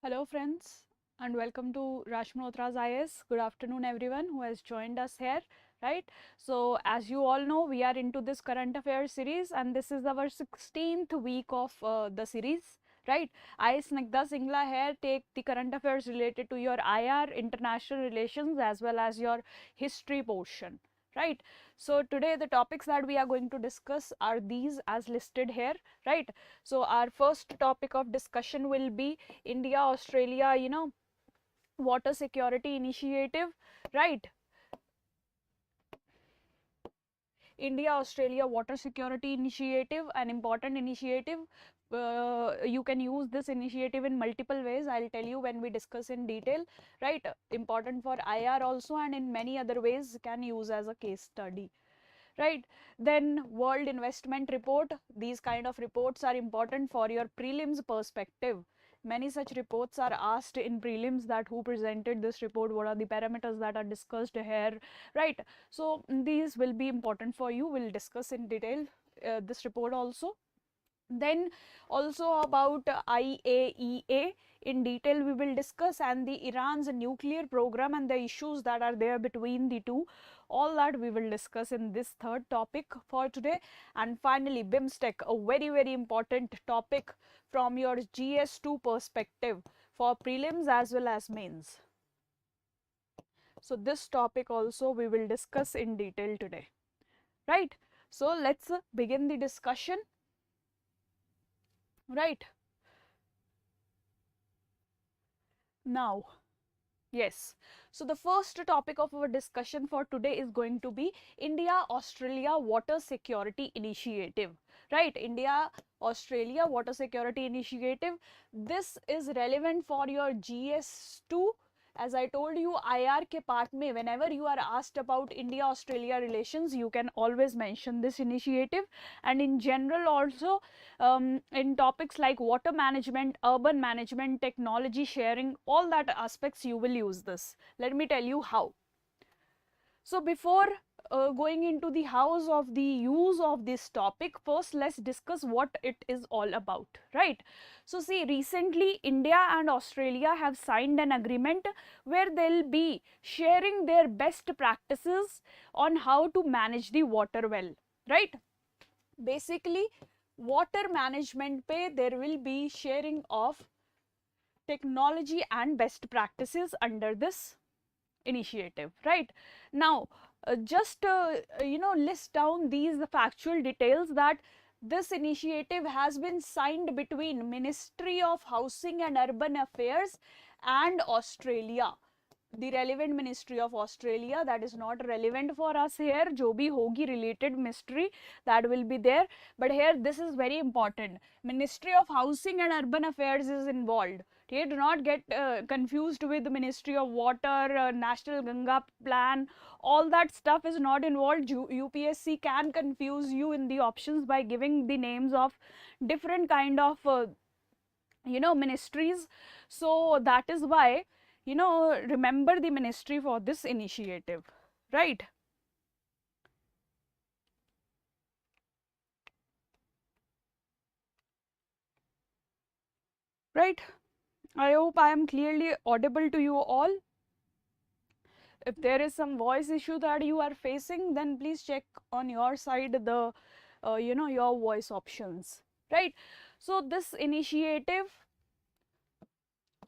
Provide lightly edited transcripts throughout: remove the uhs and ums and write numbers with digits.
Hello friends and welcome to Malhotra's IAS. Good afternoon everyone who has joined us here, right? So as you all know, we are into this current affairs series and this is our 16th week of the series, right? I, Snigdha Singla here, take the current affairs related to your IR, international relations, as well as your history portion, right? So today the topics that we are going to discuss are these as listed here, right? So our first topic of discussion will be India Australia, water security initiative, right? India Australia water security initiative, an important initiative. You can use this initiative in multiple ways. I'll tell you when we discuss in detail, right? Important for IR also, and in many other ways can use as a case study, right? Then world investment report, these kind of reports are important for your prelims perspective. Many such reports are asked in prelims, that who presented this report, what are the parameters that are discussed here, right? So these will be important for you. We'll discuss in detail this report also. Then also about IAEA in detail we will discuss, and the Iran's nuclear program and the issues that are there between the two, all that we will discuss in this third topic for today. And finally BIMSTEC, a very important topic from your GS2 perspective for prelims as well as mains. So this topic also we will discuss in detail today, right? So let's begin the discussion, right? Now, yes, so the first topic of our discussion for today is going to be India Australia Water Security Initiative, right? India Australia Water Security Initiative. This is relevant for your GS2. As I told you, IR ke part mein, whenever you are asked about India Australia relations, you can always mention this initiative. And in general also, in topics like water management, urban management, technology sharing, all that aspects you will use this. Let me tell you how. So before going into the hows of the use of this topic, first let's discuss what it is all about, right? So see, recently India and Australia have signed an agreement where they'll be sharing their best practices on how to manage the water well, right? Basically, water management pe there will be sharing of technology and best practices under this initiative, right? Now just list down these factual details, that this initiative has been signed between Ministry of Housing and Urban Affairs and Australia, the relevant Ministry of Australia. That is not relevant for us here. Jo bhi hogi related ministry, that will be there, but here this is very important. Ministry of Housing and Urban Affairs is involved. Okay, do not get confused with the Ministry of Water, National Ganga Plan. All that stuff is not involved. UPSC can confuse you in the options by giving the names of different kind of ministries. So that is why, remember the ministry for this initiative, right? Right, I hope I am clearly audible to you all. If there is some voice issue that you are facing, then please check on your side the your voice options, right? So this initiative,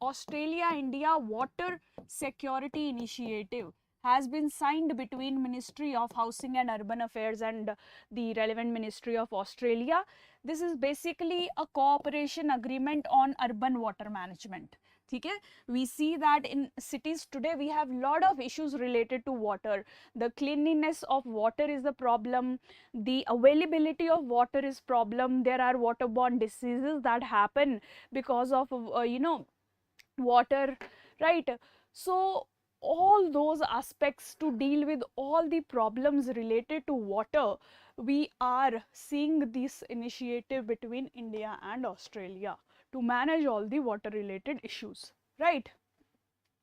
Australia India Water Security Initiative, has been signed between Ministry of Housing and Urban Affairs and the relevant Ministry of Australia. This is basically a cooperation agreement on urban water management. Okay? We see that in cities today we have lot of issues related to water. The cleanliness of water is a problem, the availability of water is problem, there are waterborne diseases that happen because of water, right? So all those aspects, to deal with all the problems related to water, we are seeing this initiative between India and Australia to manage all the water related issues, right?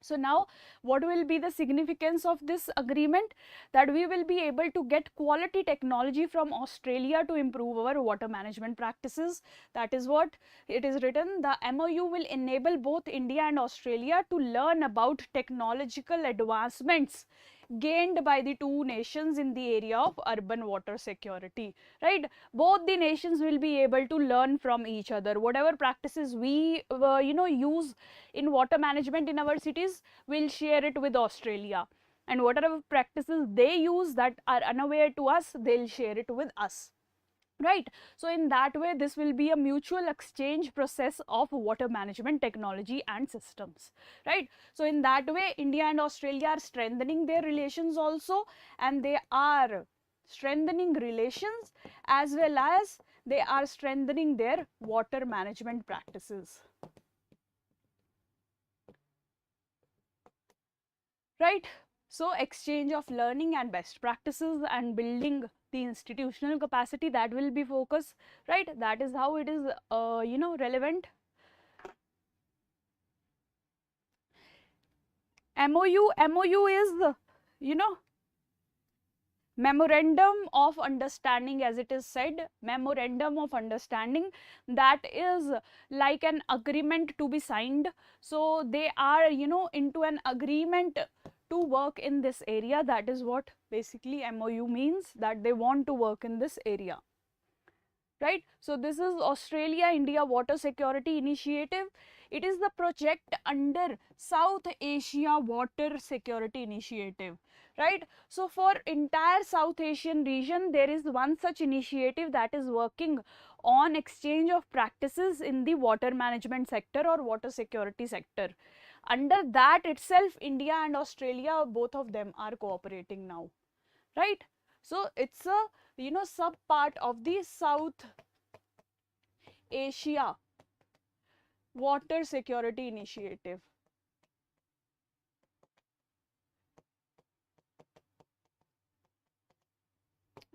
So now what will be the significance of this agreement? That we will be able to get quality technology from Australia to improve our water management practices. That is what it is written. The MOU will enable both India and Australia to learn about technological advancements gained by the two nations in the area of urban water security, right? Both the nations will be able to learn from each other. Whatever practices we use in water management in our cities, we'll share it with Australia, and whatever practices they use that are unaware to us, they'll share it with us, right? So in that way, this will be a mutual exchange process of water management technology and systems, right? So in that way, India and Australia are strengthening their relations also, and they are strengthening relations as well as they are strengthening their water management practices, right? So exchange of learning and best practices and building the institutional capacity, that will be focus, right? That is how it is relevant. MOU is memorandum of understanding, as it is said, memorandum of understanding, that is like an agreement to be signed. So they are into an agreement to work in this area. That is what basically MOU means, that they want to work in this area, right? So this is Australia India Water Security Initiative. It is the project under South Asia Water Security Initiative, right? So for entire South Asian region, there is one such initiative that is working on exchange of practices in the water management sector or water security sector. Under that itself, India and Australia, both of them are cooperating now, right? So it's a sub part of the South Asia Water Security Initiative,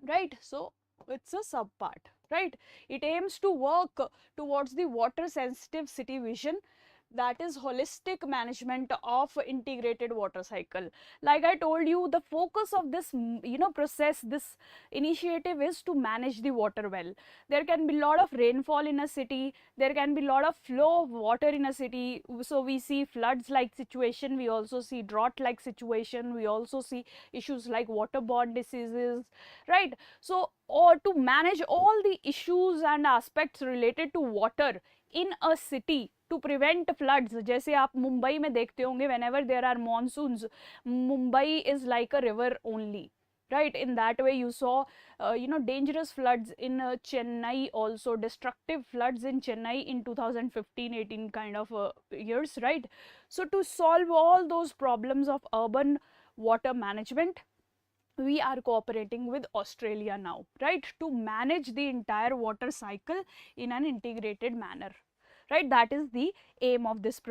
right? So it's a sub part, right? It aims to work towards the water sensitive city vision, that is holistic management of integrated water cycle. Like I told you, the focus of this process, this initiative, is to manage the water well. There can be a lot of rainfall in a city, there can be a lot of flow of water in a city, so we see floods like situation, we also see drought like situation, we also see issues like waterborne diseases, right? So or to manage all the issues and aspects related to water in a city, to prevent floods. जैसे आप मुंबई में देखते होंगे, whenever there are monsoons, Mumbai is like a river only, right? In that way you saw dangerous floods in Chennai, also destructive floods in Chennai in 2015-18 kind of years, right? So to solve all those problems of urban water management, we are cooperating with Australia now, right, to manage the entire water cycle in an integrated manner, right? That is the aim of this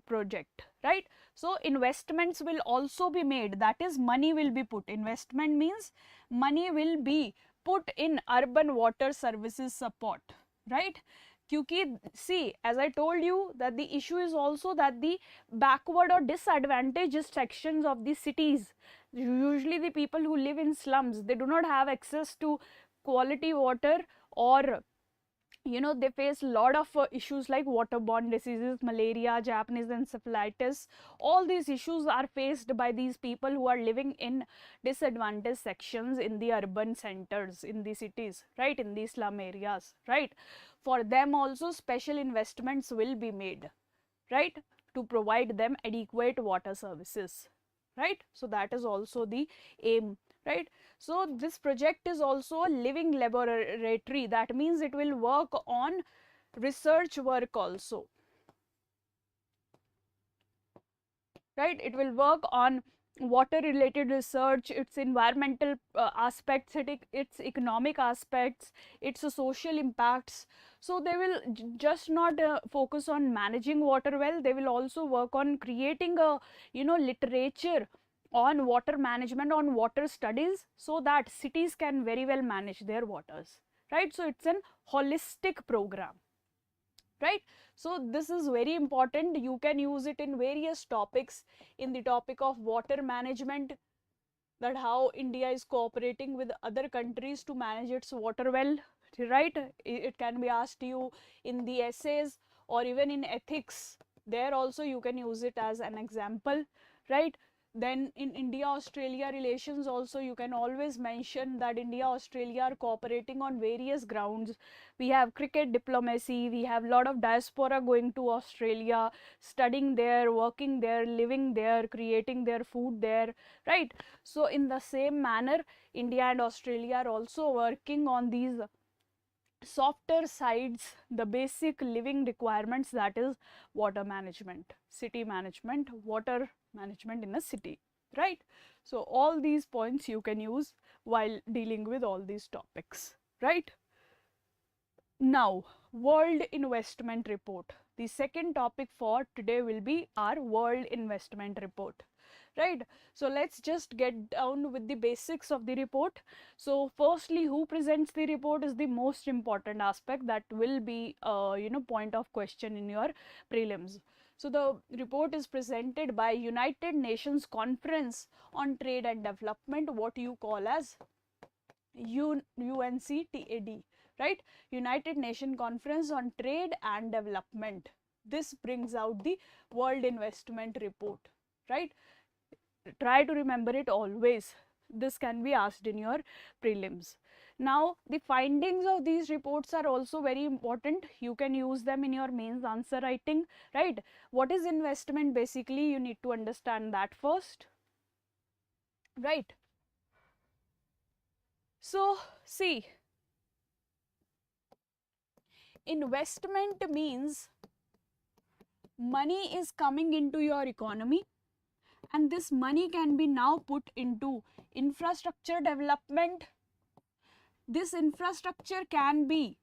project, right? So investments will also be made, that is money will be put. Investment means money will be put in urban water services support, right? क्योंकि see, as I told you, that the issue is also that the backward or disadvantaged sections of the cities, usually the people who live in slums, they do not have access to quality water, or they face a lot of issues like waterborne diseases, malaria, Japanese encephalitis. All these issues are faced by these people who are living in disadvantaged sections in the urban centers, in the cities, right, in the slum areas, right? For them also special investments will be made, right, to provide them adequate water services, right? So that is also the aim, right? So this project is also a living laboratory, that means it will work on research work also, right? It will work on water related research, its environmental aspects, its economic aspects, its social impacts. So they will just not focus on managing water well, they will also work on creating a literature on water management, on water studies, so that cities can very well manage their waters, right? So it's an holistic program, right? So this is very important. You can use it in various topics. In the topic of water management, that how India is cooperating with other countries to manage its water well, right? It can be asked you in the essays or even in ethics. There also you can use it as an example, right? Then in India Australia relations also, you can always mention that India Australia are cooperating on various grounds. We have cricket diplomacy, we have a lot of diaspora going to Australia, studying there, working there, living there, creating their food there, right? So in the same manner, India and Australia are also working on these softer sides, the basic living requirements, that is water management, city management, water management in a city, right? So all these points you can use while dealing with all these topics, right? Now, World Investment Report. The second topic for today will be our World Investment Report, right? So let's just get down with the basics of the report. So firstly, who presents the report is the most important aspect that will be point of question in your prelims. So the report is presented by United Nations Conference on Trade and Development, what you call as UNCTAD, right? United Nations Conference on Trade and Development. This brings out the World Investment Report, right? Try to remember it always. This can be asked in your prelims. Now, the findings of these reports are also very important. You can use them in your mains answer writing, right? What is investment? Basically, you need to understand that first, right? So, see, investment means money is coming into your economy, and this money can be now put into infrastructure development. This infrastructure can be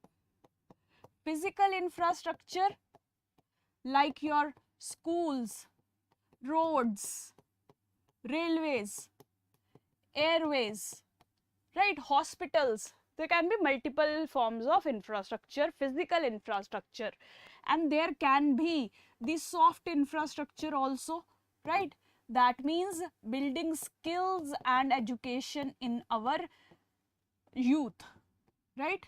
physical infrastructure like your schools, roads, railways, airways, right? Hospitals. There can be multiple forms of infrastructure, physical infrastructure, and there can be the soft infrastructure also, right? That means building skills and education in our youth, right?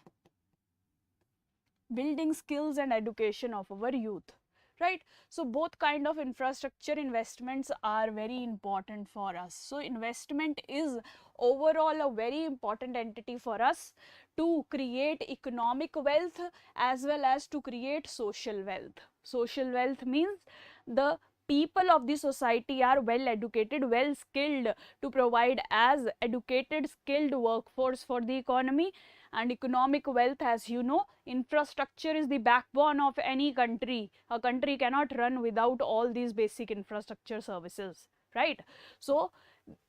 Building skills and education of our youth, right? So both kind of infrastructure investments are very important for us. So investment is overall a very important entity for us to create economic wealth as well as to create social wealth. Social wealth means the people of the society are well educated, well skilled to provide as educated, skilled workforce for the economy. And economic wealth, as you know, infrastructure is the backbone of any country. A country cannot run without all these basic infrastructure services, right? So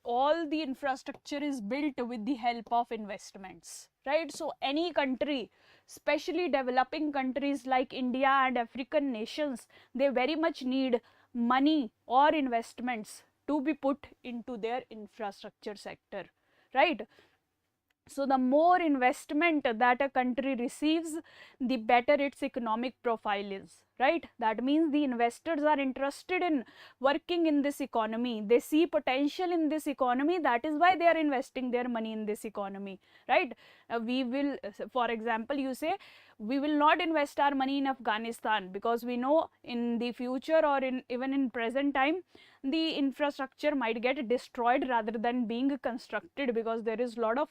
all the infrastructure is built with the help of investments, right? So any country, especially developing countries like India and African nations, they very much need money or investments to be put into their infrastructure sector, right? So the more investment that a country receives, the better its economic profile is, right? That means the investors are interested in working in this economy. They see potential in this economy. That is why they are investing their money in this economy, right? We will, for example, you say, we will not invest our money in Afghanistan because we know in the future or in even in present time, the infrastructure might get destroyed rather than being constructed, because there is a lot of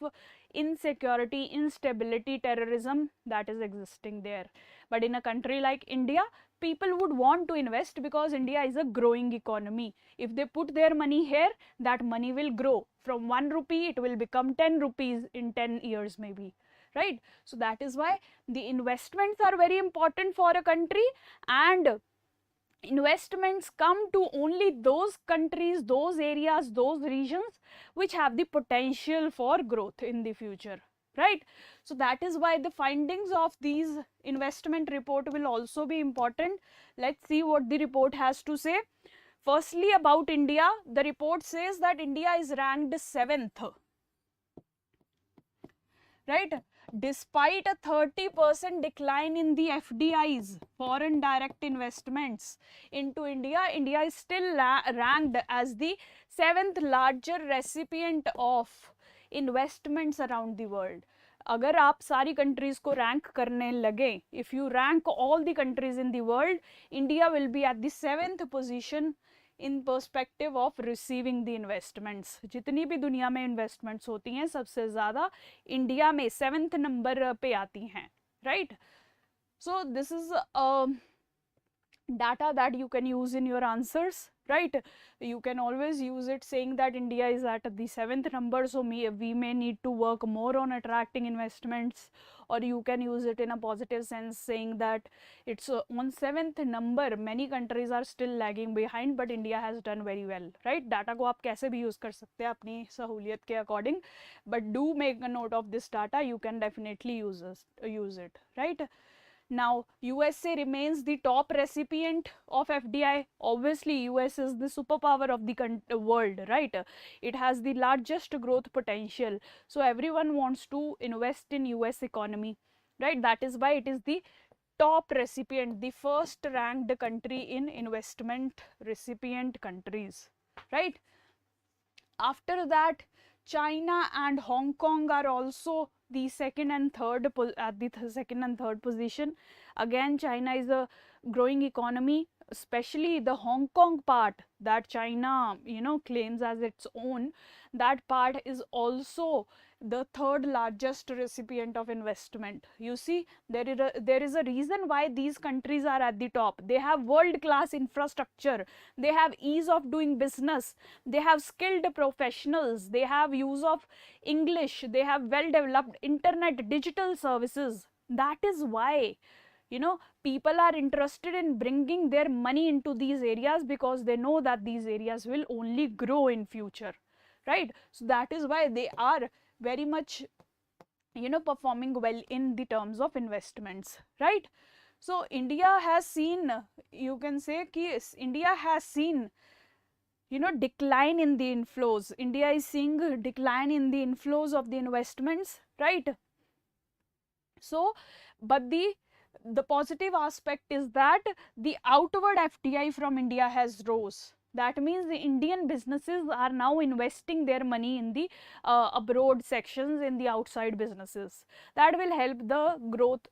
insecurity, instability, terrorism that is existing there. But in a country like India, people would want to invest because India is a growing economy. If they put their money here, that money will grow. From 1 rupee, it will become 10 rupees in 10 years maybe, right? So that is why the investments are very important for a country, and investments come to only those countries, those areas, those regions which have the potential for growth in the future, right? So that is why the findings of these investment report will also be important. Let's see what the report has to say. Firstly, about India, the report says that India is ranked 7th right? Despite a 30% decline in the FDIs, foreign direct investments into India, India is still ranked as the 7th largest recipient of investments around the world. अगर आप सारी countries को rank करने लगे, if you rank all the countries in the world, India will be at the 7th position in perspective of receiving the investments. जितनी भी दुनिया में इन्वेस्टमेंट्स होती हैं, सबसे ज़्यादा इंडिया में 7th नंबर पे आती हैं, right? So this is data that you can use in your answers, right? You can always use it saying that India is at the 7th number, so we may need to work more on attracting investments, or you can use it in a positive sense saying that it's on 7th number, many countries are still lagging behind but India has done very well, right? Data को आप कैसे भी use कर सकते हैं अपनी सहूलियत के according, but do make a note of this data. You can definitely use it, right? Now, USA remains the top recipient of FDI. Obviously, US is the superpower of the world, right? It has the largest growth potential. So, everyone wants to invest in US economy, right? That is why it is the top recipient, the first ranked country in investment recipient countries, right? After that, China and Hong Kong are also the second and third position. Again, China is a growing economy, especially the Hong Kong part that China, claims as its own. That part is also the third largest recipient of investment. You see, there is a reason why these countries are at the top. They have world class infrastructure, they have ease of doing business, they have skilled professionals, they have use of English, they have well developed internet, digital services. That is why people are interested in bringing their money into these areas, because they know that these areas will only grow in future, right? So that is why they are very much performing well in the terms of investments, right? So India has seen, you can say ki India has seen decline in the inflows. India is seeing decline in the inflows of the investments, right? So but the positive aspect is that the outward FDI from India has rose. That means the Indian businesses are now investing their money in the abroad sections, in the outside businesses. That will help the growth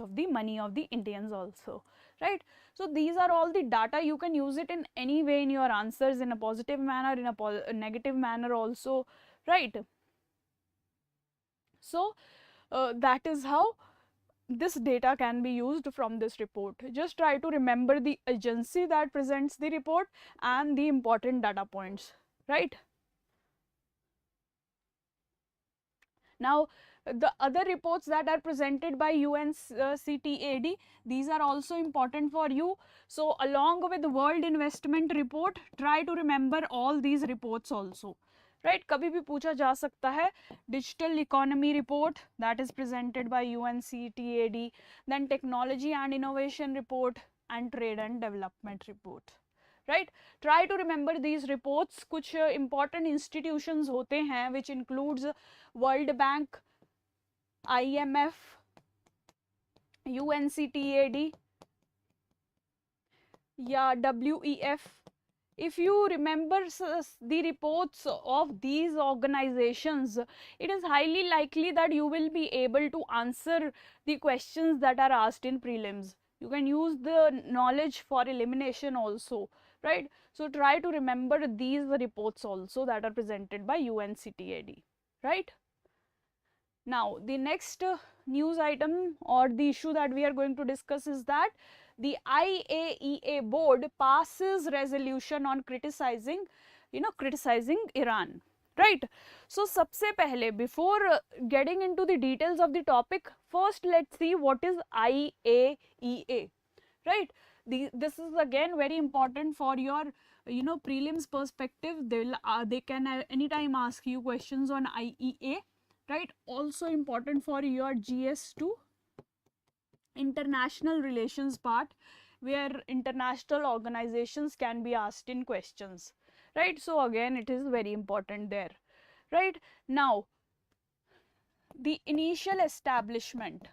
of the money of the Indians also, right? So these are all the data. You can use it in any way in your answers, in a positive manner, in a negative manner also, right? So that is how this data can be used from this report. Just try to remember the agency that presents the report and the important data points, right? Now, the other reports that are presented by UNCTAD, these are also important for you. So, along with the World Investment Report, try to remember all these reports also, right? कभी भी पूछा जा सकता है. Digital Economy Report, that is presented by UNCTAD, then Technology and Innovation Report, and Trade and Development Report, right? Try to remember these reports. कुछ important institutions होते हैं which includes World Bank, IMF, UNCTAD, या WEF. If you remember the reports of these organizations, it is highly likely that you will be able to answer the questions that are asked in prelims. You can use the knowledge for elimination also, right? So try to remember these reports also that are presented by UNCTAD, right? Now, the next news item or the issue that we are going to discuss is that the IAEA board passes resolution on criticizing Iran, right? So, sabse pehle, before getting into the details of the topic, first let's see what is IAEA, right? This is again very important for your prelims perspective. They can anytime ask you questions on IEA, right? Also important for your GS2 international relations part, where international organizations can be asked in questions, right? So again it is very important there, right? Now the initial establishment.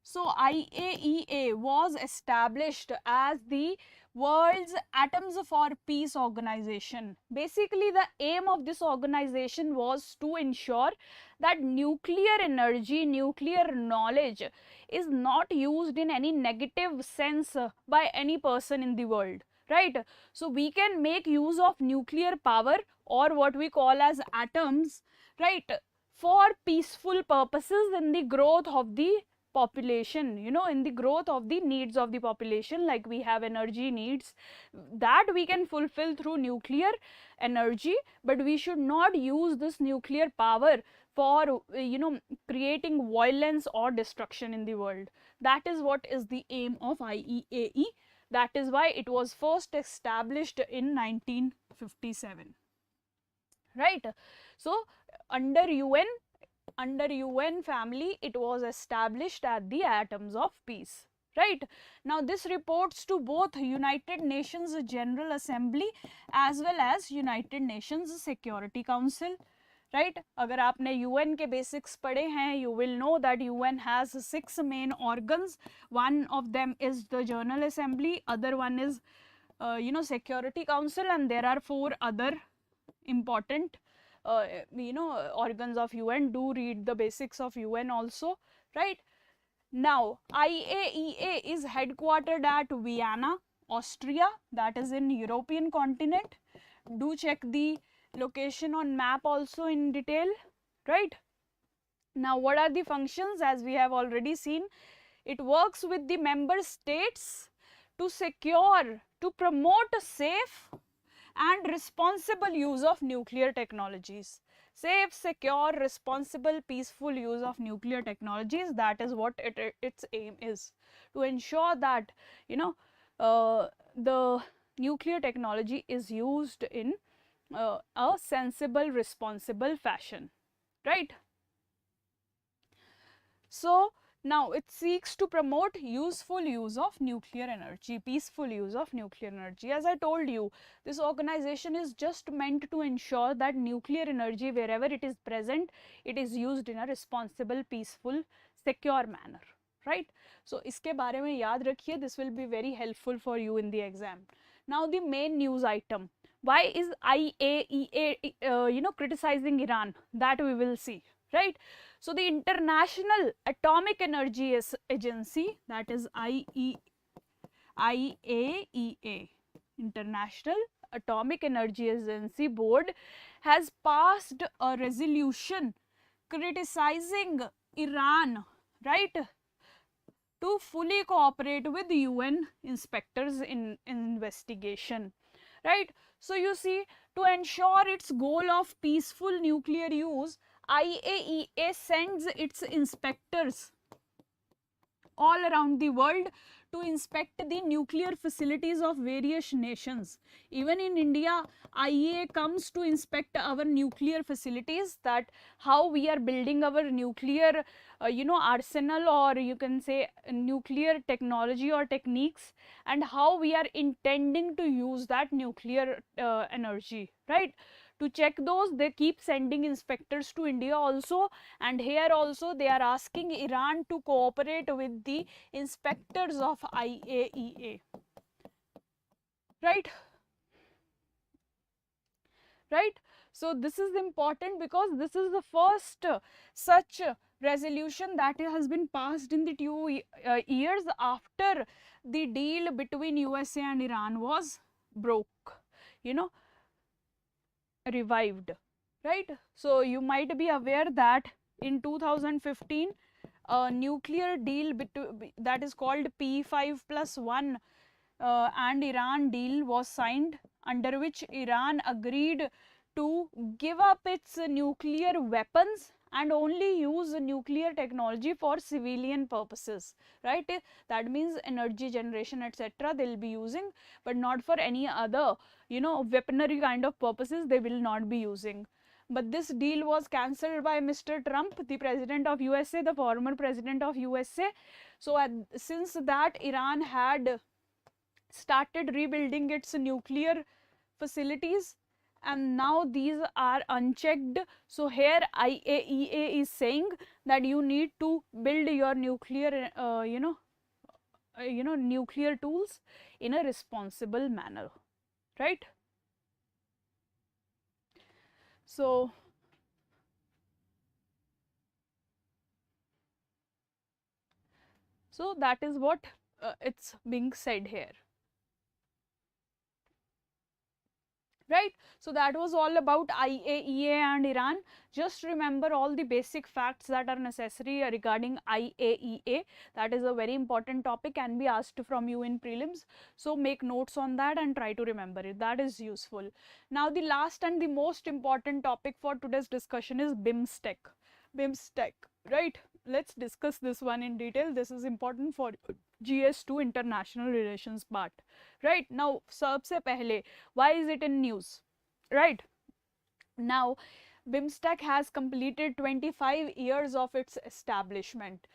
So IAEA was established as the world's Atoms for Peace organization. Basically, the aim of this organization was to ensure that nuclear energy, nuclear knowledge is not used in any negative sense by any person in the world, right? So we can make use of nuclear power, or what we call as atoms, right, for peaceful purposes in the growth of the population, you know, in the growth of the needs of the population. Like we have energy needs that we can fulfill through nuclear energy, but we should not use this nuclear power for you know, creating violence or destruction in the world. That is what is the aim of IAEA. That is why it was first established in 1957, right? So under UN family, it was established at the Atoms of Peace, right? Now this reports to both United Nations General Assembly as well as United Nations Security Council, right? अगर आपने UN के basics पढ़े हैं, you will know that UN has 6 main organs. One of them is the General Assembly, other one is you know, Security Council, and there are 4 other important you know, organs of UN. Do read the basics of UN also, right? Now IAEA is headquartered at Vienna, Austria, that is in European continent. Do check the location on map also in detail, right? Now what are the functions? As we have already seen, it works with the member states to secure, to promote a safe and responsible use of nuclear technologies. Safe, secure, responsible, peaceful use of nuclear technologies. That is what its aim is, to ensure that, you know, the nuclear technology is used in a sensible, responsible fashion, right? So now it seeks to promote useful use of nuclear energy, peaceful use of nuclear energy. As I told you, this organization is just meant to ensure that nuclear energy, wherever it is present, it is used in a responsible, peaceful, secure manner, right? So iske bare mein yaad rakhiye, this will be very helpful for you in the exam. Now the main news item. Why is IAEA you know, criticizing Iran? That we will see, right? So the International Atomic Energy Agency, that is IAEA, International Atomic Energy Agency Board, has passed a resolution criticizing Iran, right, to fully cooperate with UN inspectors in investigation, right? So you see, to ensure its goal of peaceful nuclear use, IAEA sends its inspectors all around the world to inspect the nuclear facilities of various nations. Even in India, IAEA comes to inspect our nuclear facilities, that how we are building our nuclear you know, arsenal, or you can say nuclear technology or techniques, and how we are intending to use that nuclear energy, right? To check those, they keep sending inspectors to India also, and here also they are asking Iran to cooperate with the inspectors of IAEA, right? Right? So this is important because this is the first such resolution that has been passed in the 2 years after the deal between USA and Iran was broke, you know, revived, right? So you might be aware that in 2015 a nuclear deal that is called P5+1 and Iran deal was signed, under which Iran agreed to give up its nuclear weapons and only use nuclear technology for civilian purposes, right? That means energy generation, etc. they will be using, but not for any other, you know, weaponry kind of purposes they will not be using. But this deal was cancelled by Mr. Trump, the president of USA, the former president of USA. So since that, Iran had started rebuilding its nuclear facilities, and now these are unchecked. So here IAEA is saying that you need to build your nuclear nuclear tools in a responsible manner, right? So that is what it's being said here, right? So that was all about IAEA and Iran. Just remember all the basic facts that are necessary regarding IAEA. That is a very important topic, can be asked from you in prelims. So make notes on that and try to remember it. That is useful. Now the last and the most important topic for today's discussion is BIMSTEC. BIMSTEC, right? Let's discuss this one in detail. This is important for GS2 international relations part, right? Now सबसे पहले, why is it in news, right? Now BIMSTEC has completed 25 years of its establishment.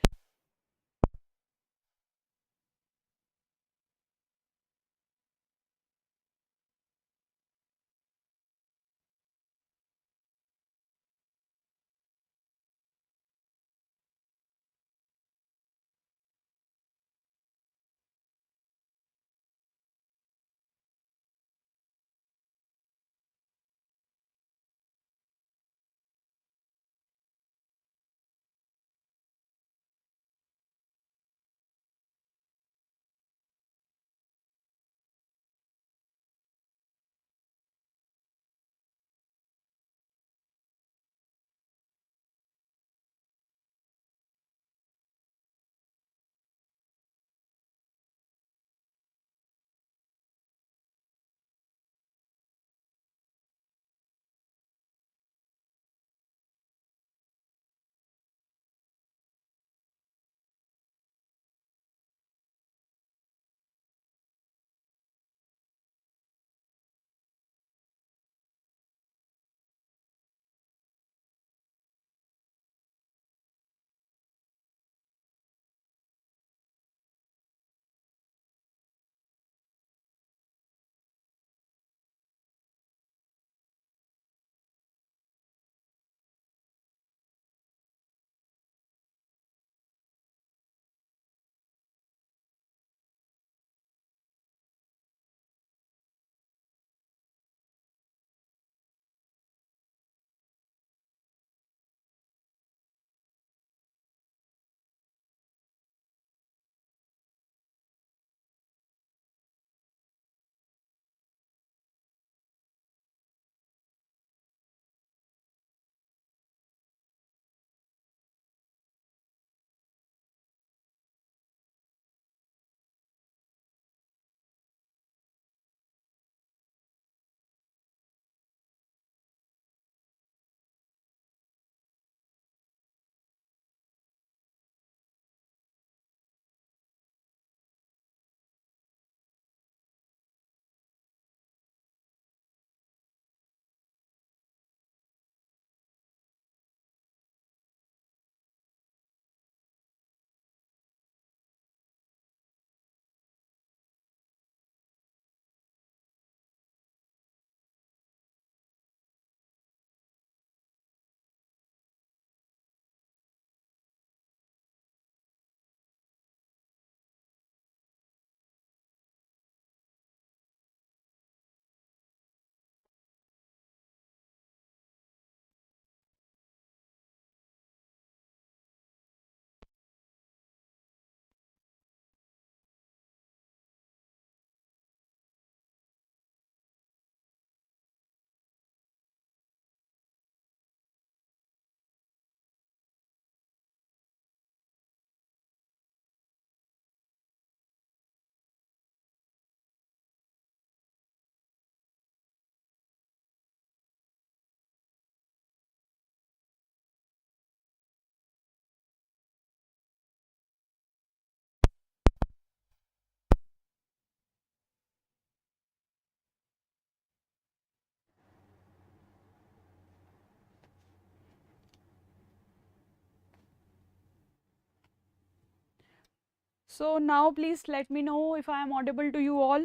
So now please let me know if I am audible to you all.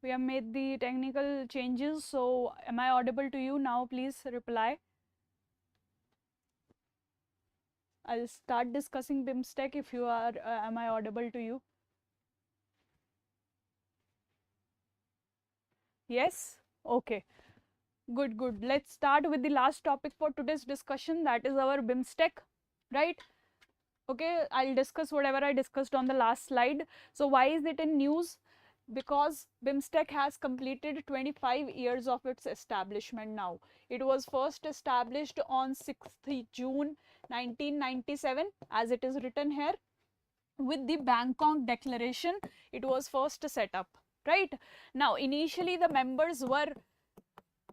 We have made the technical changes, so am I audible to you now? Please reply. I'll start discussing BIMSTEC if you are, am I audible to you? Yes? Okay. Good, good. Let's start with the last topic for today's discussion, that is our BIMSTEC, right? Okay, I'll discuss whatever I discussed on the last slide. So why is it in news? Because BIMSTEC has completed 25 years of its establishment now. It was first established on 6th June 1997, as it is written here. With the Bangkok Declaration, it was first set up, right? Now, initially the members were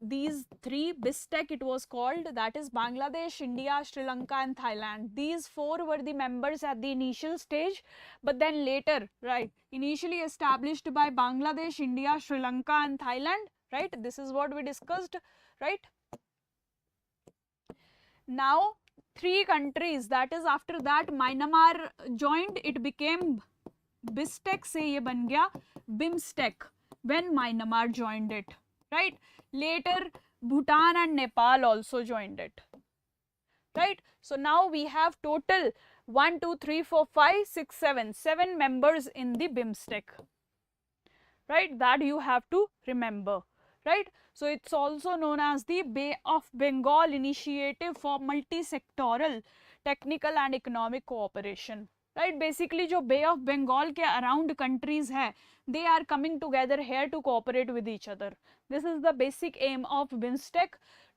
these three, BIMSTEC it was called, that is Bangladesh, India, Sri Lanka and Thailand. These four were the members at the initial stage, but then later, right, initially established by Bangladesh, India, Sri Lanka and Thailand, right? This is what we discussed, right? Now, three countries, that is after that Myanmar joined, it became BIMSTEC से ये बन गया BIMSTEC when Myanmar joined it, right? Later Bhutan and Nepal also joined it, right? So now we have total 1 2 3 4 5 6 7 members in the BIMSTEC, right? That you have to remember, right? So it's also known as the Bay of Bengal Initiative for Multi-Sectoral Technical and Economic Cooperation, right? Basically जो Bay of Bengal के around countries है, they are coming together here to cooperate with each other. This is the basic aim of BIMSTEC,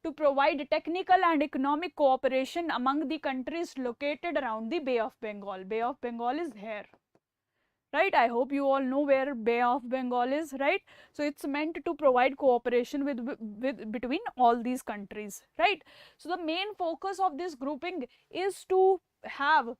to provide technical and economic cooperation among the countries located around the Bay of Bengal. Bay of Bengal is here, right? I hope you all know where Bay of Bengal is, right? So it's meant to provide cooperation with between all these countries, right? So the main focus of this grouping is to have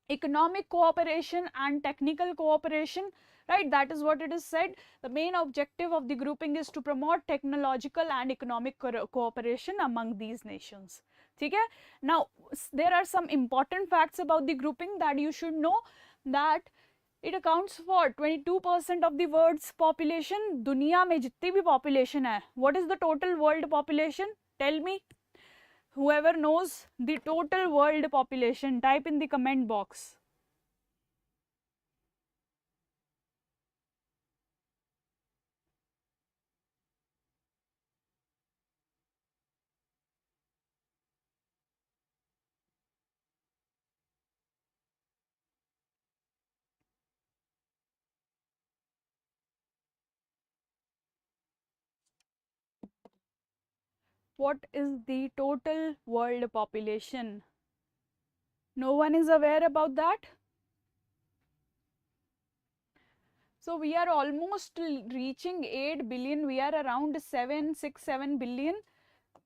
economic cooperation and technical cooperation, right? That is what it is said. The main objective of the grouping is to promote technological and economic cooperation among these nations. Okay? Now, there are some important facts about the grouping that you should know, that it accounts for 22% of the world's population. दुनिया में जितनी भी population है, what is the total world population? Tell me. Whoever knows the total world population, type in the comment box. What is the total world population? No one is aware about that? So we are almost reaching 8 billion. We are around 7 billion.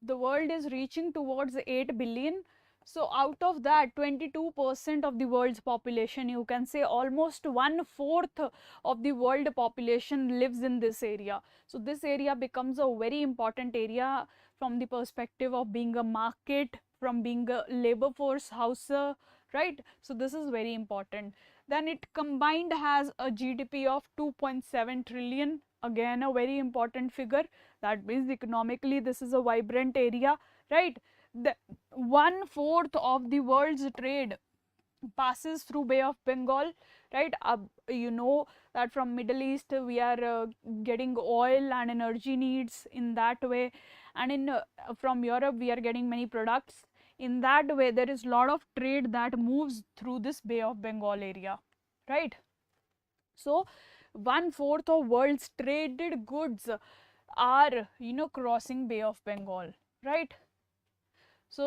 The world is reaching towards 8 billion. So out of that, 22% of the world's population, you can say almost 1/4 of the world population lives in this area. So this area becomes a very important area from the perspective of being a market, from being a labor force house, right? So this is very important. Then it combined has a GDP of 2.7 trillion, again a very important figure. That means economically this is a vibrant area, right? The 1/4 of the world's trade passes through Bay of Bengal, right? You know that from Middle East we are getting oil and energy needs in that way, and in from Europe we are getting many products. In that way there is a lot of trade that moves through this Bay of Bengal area, right? So 1/4 of world's traded goods are, you know, crossing Bay of Bengal, right? So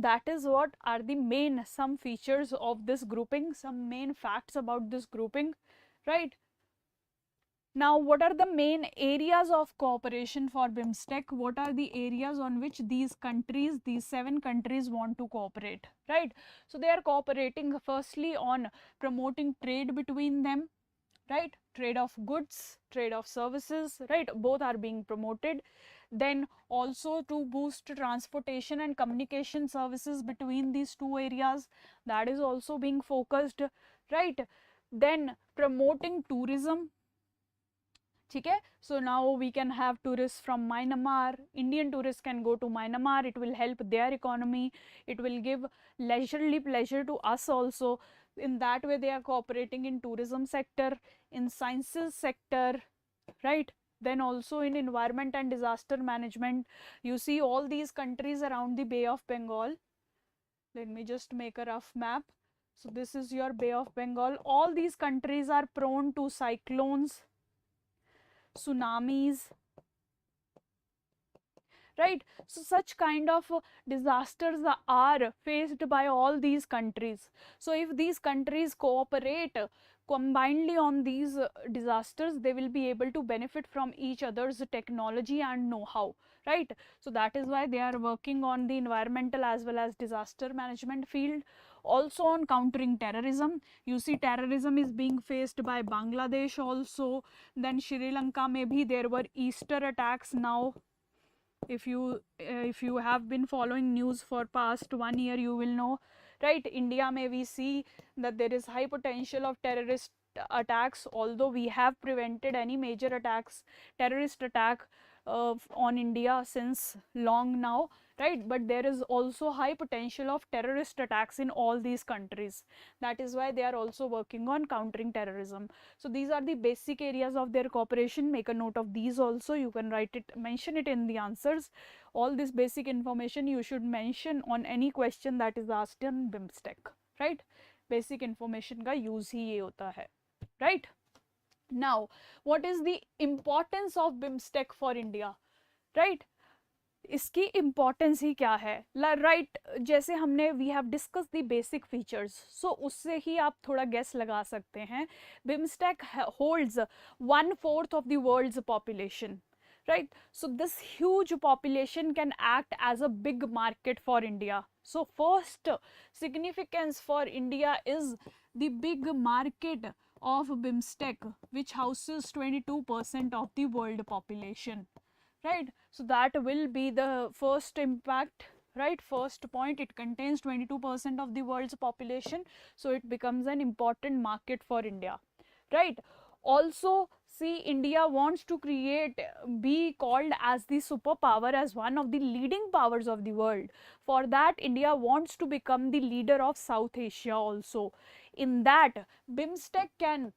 that is what are the main some features of this grouping, some main facts about this grouping, right? Now, what are the main areas of cooperation for BIMSTEC? What are the areas on which these countries, these 7 countries want to cooperate, right? So they are cooperating firstly on promoting trade between them, right? Trade of goods, trade of services, right? Both are being promoted. Then also to boost transportation and communication services between these two areas, that is also being focused, right? Then promoting tourism, ठीक है. So now we can have tourists from Myanmar. Indian tourists can go to Myanmar. It will help their economy. It will give leisurely pleasure to us also. In that way they are cooperating in tourism sector, in sciences sector, right? Then also in environment and disaster management. You see all these countries around the Bay of Bengal. Let me just make a rough map. So this is your Bay of Bengal. All these countries are prone to cyclones, tsunamis, right? So such kind of disasters are faced by all these countries. So if these countries cooperate combinedly on these disasters, they will be able to benefit from each other's technology and know-how, right? So that is why they are working on the environmental as well as disaster management field. Also on countering terrorism. You see terrorism is being faced by Bangladesh also. Then Sri Lanka, maybe there were Easter attacks now. If you have been following news for past 1 year, you will know, right? India may we see that there is high potential of terrorist attacks, although we have prevented any major attacks, terrorist attack on India since long now, right? But there is also high potential of terrorist attacks in all these countries. That is why they are also working on countering terrorism. So these are the basic areas of their cooperation. Make a note of these also. You can write it, mention it in the answers. All this basic information you should mention on any question that is asked in BIMSTEC, right? Basic information का use ही ये होता है, right? Now, what is the importance of BIMSTEC for India, right? इसकी importance ही क्या है, right? जैसे हमने we have discuss the basic features, so उससे ही आप थोड़ा गेस लगा सकते हैं. BIMSTEC holds 1/4 of the world's population, right? So this huge population can act as a big market for India. So first significance for India is the big market of BIMSTEC, which houses 22% of the world population, right? So that will be the first impact, right? First point, it contains 22% of the world's population, so it becomes an important market for India, right? Also, see, India wants to be called as the superpower, as one of the leading powers of the world. For that, India wants to become the leader of South Asia also. In that, BIMSTEC can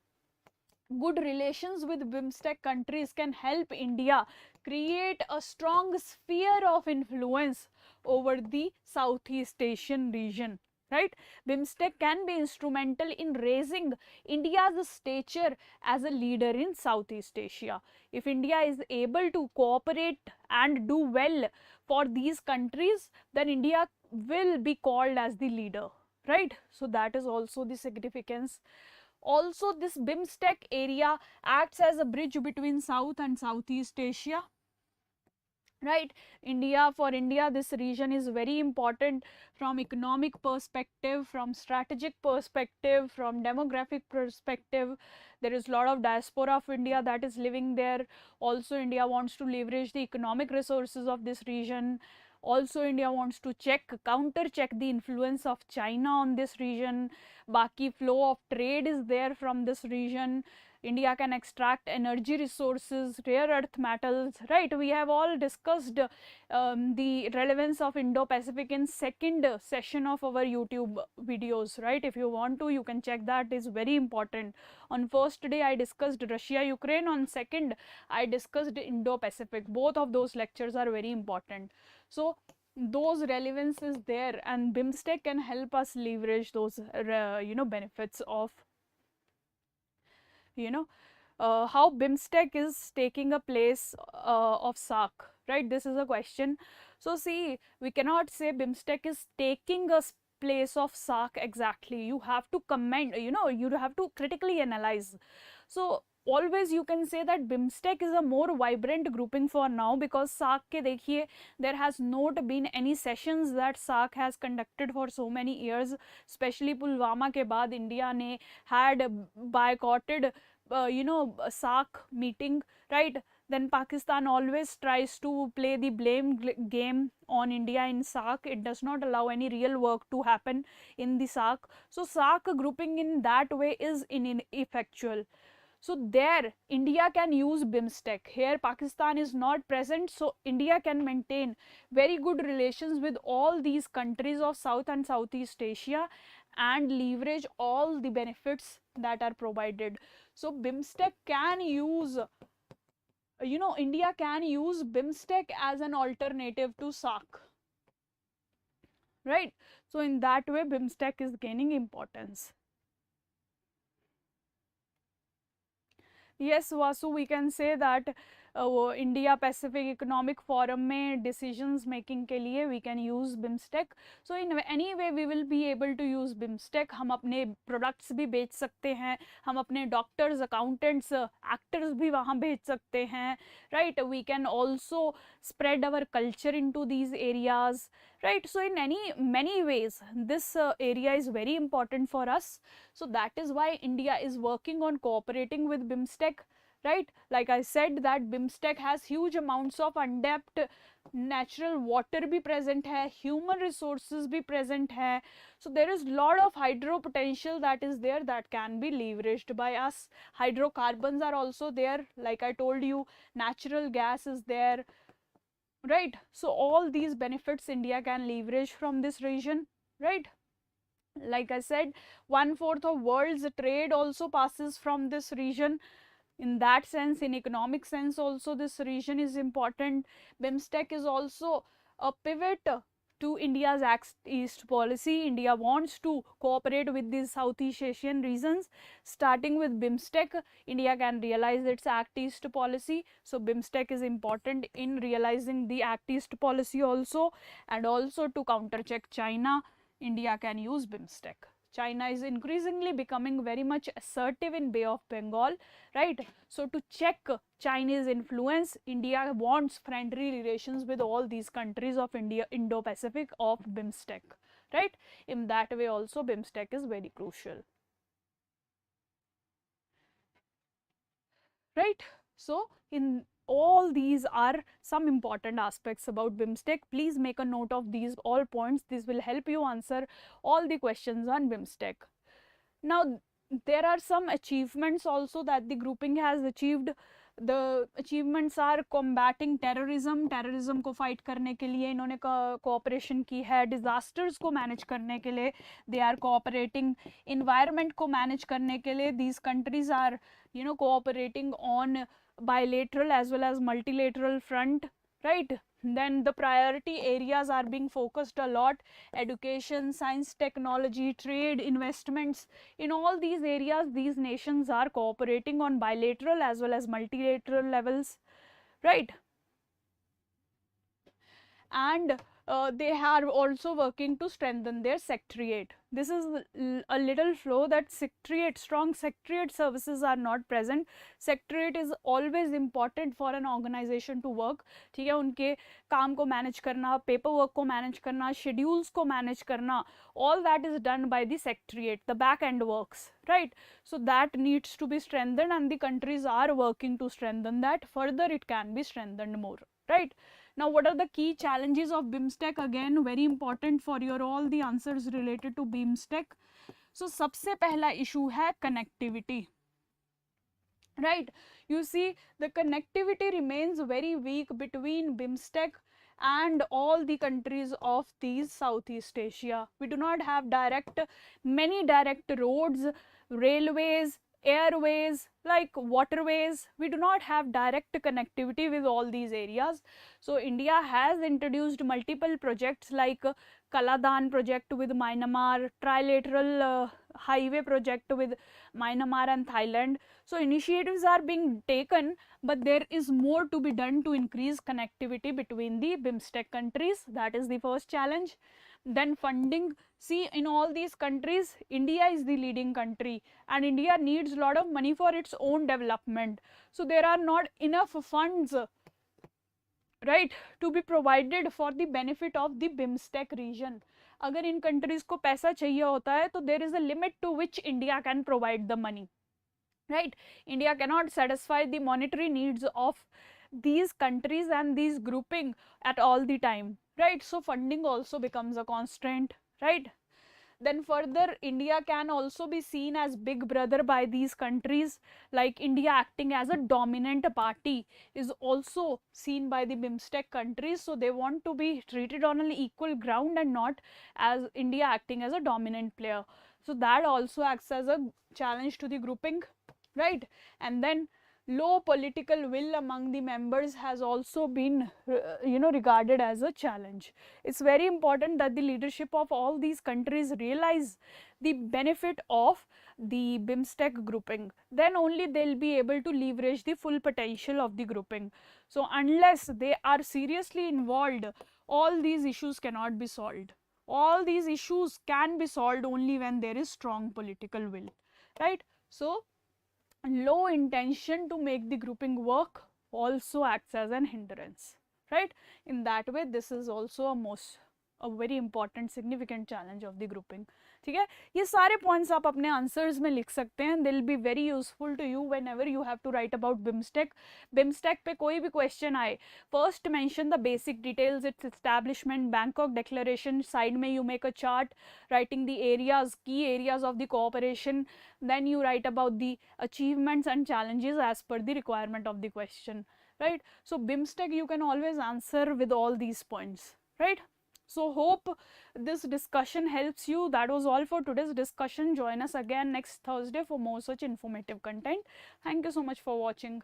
good relations with BIMSTEC countries can help India create a strong sphere of influence over the Southeast Asian region, right? BIMSTEC can be instrumental in raising India's stature as a leader in Southeast Asia. If India is able to cooperate and do well for these countries, then India will be called as the leader, right? So that is also the significance. Also, this BIMSTEC area acts as a bridge between South and Southeast Asia, right? For India, this region is very important from economic perspective, from strategic perspective, from demographic perspective. There is a lot of diaspora of India that is living there. Also, India wants to leverage the economic resources of this region. Also, India wants to counter check the influence of China on this region. Baki flow of trade is there from this region. India can extract energy resources, rare earth metals, right? We have all discussed the relevance of Indo-Pacific in second session of our YouTube videos, right? If you want to, you can check that. It is very important. On first day, I discussed Russia, Ukraine. On second, I discussed Indo-Pacific. Both of those lectures are very important. So those relevance is there, and BIMSTEC can help us leverage those benefits of how BIMSTEC is taking a place of SAARC, right? This is a question. So see, we cannot say BIMSTEC is taking a place of SAARC exactly. You have to comment, you have to critically analyze. So always you can say that BIMSTEC is a more vibrant grouping for now, because SAARC ke dekhiye, there has not been any sessions that SAARC has conducted for so many years, especially Pulwama ke baad India ne had boycotted SAARC meeting, right? Then Pakistan always tries to play the blame game on India in SAARC. It does not allow any real work to happen in the SAARC. So SAARC grouping in that way is ineffectual. So there India can use BIMSTEC. Here Pakistan is not present, so India can maintain very good relations with all these countries of South and Southeast Asia and leverage all the benefits that are provided. So BIMSTEC can use, India can use BIMSTEC as an alternative to SAARC, right? So in that way BIMSTEC is gaining importance. Yes, Vasu, we can say that India Pacific economic forum में decisions making के लिए we can use BIMSTEC. So in any way we will be able to use BIMSTEC. हम अपने products भी बेच सकते हैं, हम अपने डॉक्टर्स, अकाउंटेंट्स, एक्टर्स भी वहाँ भेज सकते हैं, right. We can also spread our culture into these areas, right. So in many ways this area is very important for us. So that is why India is working on cooperating with BIMSTEC, right. Like I said that BIMSTEC has huge amounts of untapped natural water भी present है, human resources भी present है. So there is lot of hydro potential that is there that can be leveraged by us. Hydrocarbons are also there, like I told you, natural gas is there, right. So all these benefits India can leverage from this region, right. Like I said, 1/4 of world's trade also passes from this region. In that sense, in economic sense also this region is important. BIMSTEC is also a pivot to India's Act East policy. India wants to cooperate with these Southeast Asian regions. Starting with BIMSTEC, India can realize its Act East policy. So BIMSTEC is important in realizing the Act East policy also, and also to countercheck China, India can use BIMSTEC. China is increasingly becoming very much assertive in Bay of Bengal, right. So to check Chinese influence, India wants friendly relations with all these countries of Indo-Pacific of BIMSTEC, right. In that way also BIMSTEC is very crucial, right. So in all these are some important aspects about BIMSTEC. Please make a note of these all points. This will help you answer all the questions on BIMSTEC. Now there are some achievements also that the grouping has achieved. The achievements are combating terrorism. Terrorism को fight करने के लिए इन्होंने cooperation की है. Disasters को manage करने के लिए they are cooperating. Environment को manage करने के लिए these countries are cooperating on bilateral as well as multilateral front, right. Then the priority areas are being focused a lot: education, science, technology, trade, investments. In all these areas these nations are cooperating on bilateral as well as multilateral levels, right. And they are also working to strengthen their secretariat. This is a little flaw that strong secretariat services are not present. Secretariat is always important for an organization to work, ठीक है. उनके काम को manage करना, paperwork को manage करना, schedules को manage करना, all that is done by the secretariat, the back end works, right. So that needs to be strengthened and the countries are working to strengthen that. Further it can be strengthened more, right. Now what are the key challenges of BIMSTEC? Again very important for your all the answers related to BIMSTEC. So सबसे पहला issue है connectivity, right. You see the connectivity remains very weak between BIMSTEC and all the countries of these Southeast Asia. We do not have many direct roads, railways, airways, like waterways. We do not have direct connectivity with all these areas. So India has introduced multiple projects like Kaladan project with Myanmar, trilateral highway project with Myanmar and Thailand. So initiatives are being taken, but there is more to be done to increase connectivity between the BIMSTEC countries. That is the first challenge. Then funding. See, in all these countries India is the leading country and India needs a lot of money for its own development. So there are not enough funds, right, to be provided for the benefit of the BIMSTEC region. अगर इन countries को पैसा चाहिए होता है तो there is a limit to which India can provide the money, right. India cannot satisfy the monetary needs of these countries and these grouping at all the time, right. So funding also becomes a constraint, right. Then further, India can also be seen as big brother by these countries, like India acting as a dominant party is also seen by the BIMSTEC countries. So they want to be treated on an equal ground and not as India acting as a dominant player. So that also acts as a challenge to the grouping, right? And then low political will among the members has also been regarded as a challenge. It's very important that the leadership of all these countries realize the benefit of the BIMSTEC grouping. Then only they'll be able to leverage the full potential of the grouping. So unless they are seriously involved, all these issues cannot be solved. All these issues can be solved only when there is strong political will, right? So low intention to make the grouping work also acts as an hindrance, right? In that way, this is also a very important significant challenge of the grouping. ठीक है, ये सारे points आप अपने answers में लिख सकते हैं. They will be very useful to you whenever you have to write about BIMSTEC. BIMSTEC पे कोई भी क्वेश्चन आए, first mention the basic details, its establishment, Bangkok declaration, side में you make a chart writing the areas, key areas of the cooperation, then you write about the achievements and challenges as per the requirement of the question, right? So BIMSTEC you can always answer with all these points, right? So hope this discussion helps you. That was all for today's discussion. Join us again next Thursday for more such informative content. Thank you so much for watching.